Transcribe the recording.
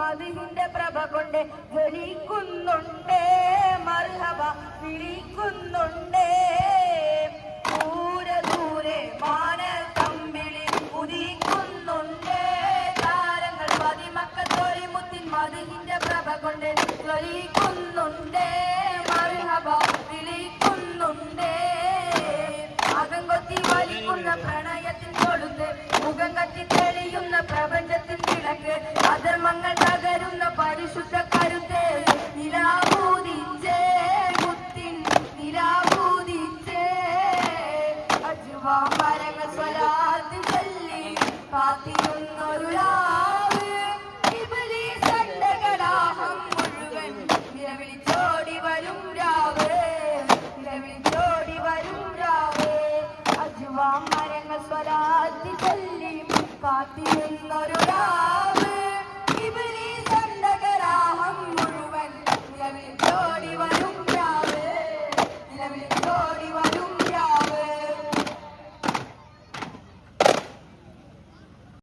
മദിഹിന്റെ പ്രഭ കൊണ്ട് ജ്വലിക്കുന്നുണ്ടേ മർഹബ വിളിക്കുന്നുണ്ടേ ദൂരെ ദൂരെ മാനത്തമ്പിളി ഉദിക്കുന്നുണ്ടേ താരങ്ങൾ പതിമക്കത്തോളി മുത്തിൻ മദിഹിന്റെ പ്രഭ കൊണ്ട് ജ്വലിക്കുന്നുണ്ടേ മർഹബ വിളിക്കുന്നുണ്ടേ അകം കൊത്തി വലിക്കുന്ന പ്രണയത്തിൻ കൊളുത്ത് മുഖം കത്തി തെളിയുന്ന പ്രപഞ്ചത്തിൻ വിളക്ക് അധർമ്മങ്ങൾ തകരുന്ന പരിശുദ്ധ